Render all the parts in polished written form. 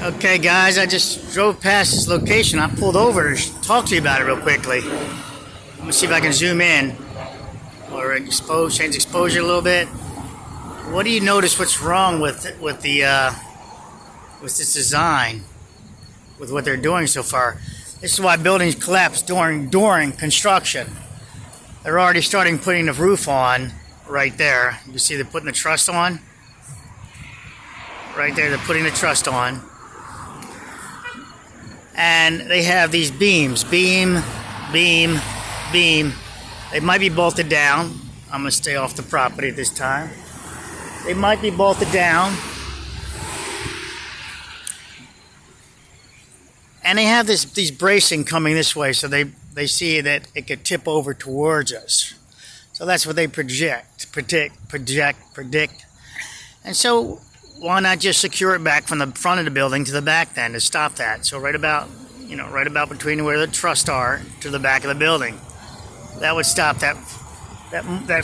Okay, guys, I just drove past this location. I pulled over to talk to you about it real quickly. Let me see if I can zoom in or change exposure a little bit. What do you notice? What's wrong with this design, with what they're doing so far? This is why buildings collapse during construction. They're already starting putting the roof on right there. You see they're putting the truss on. Right there, they're putting the truss on. And they have these beams, beam. They might be bolted down. I'm going to stay off the property this time. They might be bolted down. And they have these bracing coming this way, so they see that it could tip over towards us. So that's what they predict. And so why not just secure it back from the front of the building to the back then to stop that? So right about between where the truss are to the back of the building. That would stop that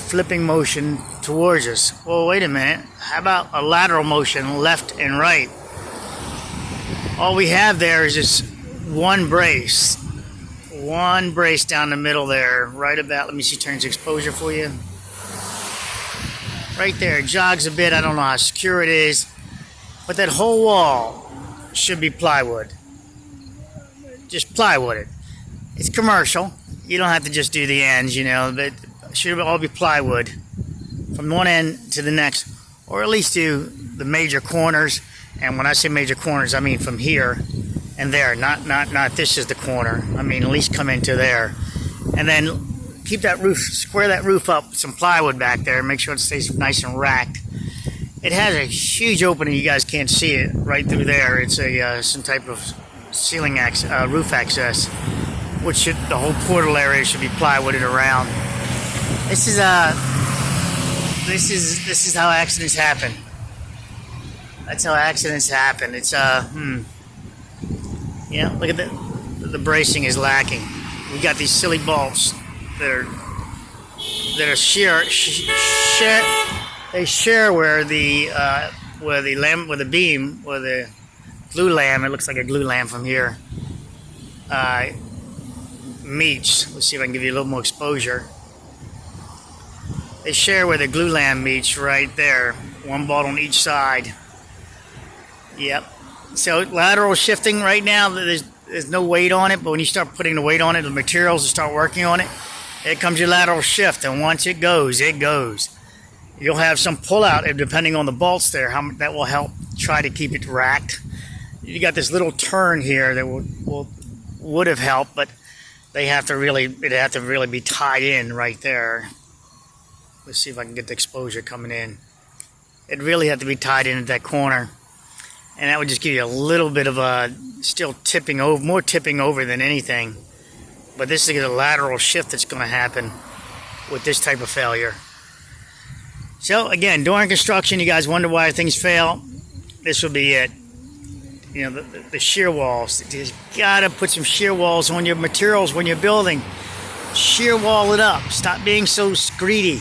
flipping motion towards us. Well, wait a minute. How about a lateral motion left and right? All we have there is just one brace down the middle there, right about, let me see, turns exposure for you. Right there, it jogs a bit. I don't know how secure it is, but that whole wall should be plywood. Just plywood it. It's commercial. You don't have to just do the ends, but it should all be plywood from one end to the next, or at least do the major corners. And when I say major corners, I mean from here and there, not this is the corner. I mean at least come into there, and then keep that roof, square that roof up with some plywood back there, and make sure it stays nice and racked. It has a huge opening. You guys can't see it right through there. It's a some type of roof access, which the whole portal area should be plywooded around. This is how accidents happen. That's how accidents happen. It's look at the bracing is lacking. We got these silly bolts that are shear. They share where the glue lamb. It looks like a glue lamb from here. Meets. Let's see if I can give you a little more exposure. They share where the glue lamb meets right there. One bolt on each side. Yep. So lateral shifting right now, there's no weight on it, but when you start putting the weight on it, the materials will start working on it. It comes your lateral shift, and once it goes, it goes. You'll have some pull out, depending on the bolts there. That will help try to keep it racked. You got this little turn here that would have helped, but it'd have to really be tied in right there. Let's see if I can get the exposure coming in. It really had to be tied in at that corner. And that would just give you a little bit of a still tipping over, more tipping over than anything. But this is a lateral shift that's going to happen with this type of failure. So again, during construction, you guys wonder why things fail. This will be it. The shear walls. You got to put some shear walls on your materials when you're building. Shear wall it up. Stop being so greedy.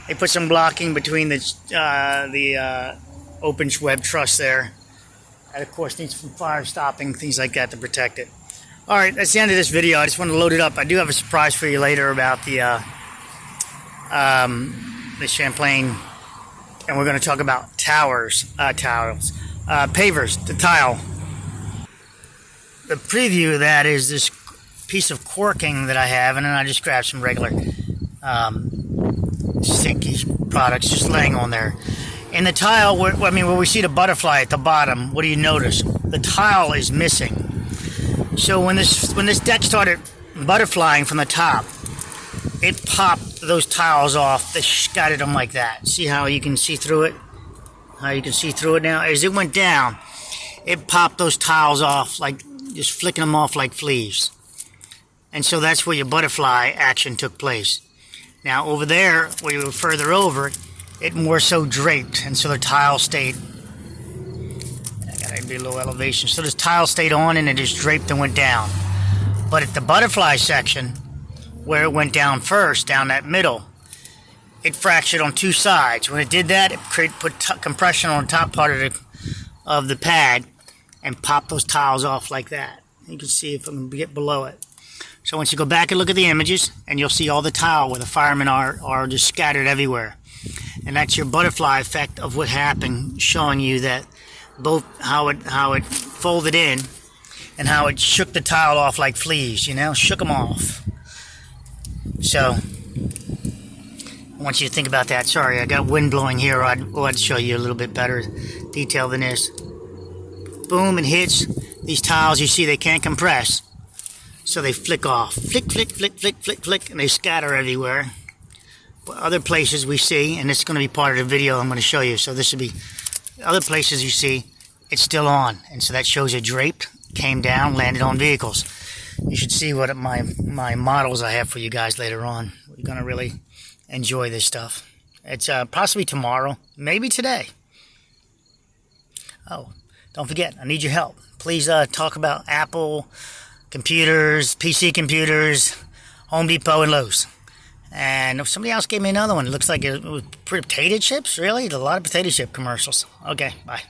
They put some blocking between the open web truss there. And of course needs some fire stopping, things like that to protect it. Alright, that's the end of this video. I just want to load it up. I do have a surprise for you later about the Champlain, and we're going to talk about towers, pavers, the tile. The preview of that is this piece of corking that I have, and then I just grabbed some regular sticky products just laying on there. In the tile, where we see the butterfly at the bottom, what do you notice? The tile is missing. So when this deck started butterflying from the top, it popped those tiles off. They scattered them like that. See how you can see through it? How you can see through it now? As it went down, it popped those tiles off, like just flicking them off like fleas. And so that's where your butterfly action took place. Now over there, where you were further over, it more so draped, and so the tile stayed. I gotta be a little elevation. So this tile stayed on, and it just draped and went down. But at the butterfly section, where it went down first, down that middle, it fractured on two sides. When it did that, it put compression on the top part of the pad, and pop those tiles off like that. You can see if I can get below it. So once you go back and look at the images, and you'll see all the tile where the firemen are just scattered everywhere. And that's your butterfly effect of what happened, showing you that both how it folded in and how it shook the tile off like fleas, you know, shook them off. So I want you to think about that. Sorry, I got wind blowing here. I'd show you a little bit better detail than this. Boom, it hits these tiles. You see they can't compress, so they flick off. Flick, flick, flick, flick, flick, flick, and they scatter everywhere. But other places we see, and this is going to be part of the video I'm going to show you, so this will be other places you see, it's still on. And so that shows it draped, came down, landed on vehicles. You should see what my models I have for you guys later on. We're going to really enjoy this stuff. It's possibly tomorrow, maybe today. Oh, don't forget, I need your help. Please talk about Apple computers, PC computers, Home Depot, and Lowe's. And somebody else gave me another one. It looks like it was potato chips, really? A lot of potato chip commercials. Okay, bye.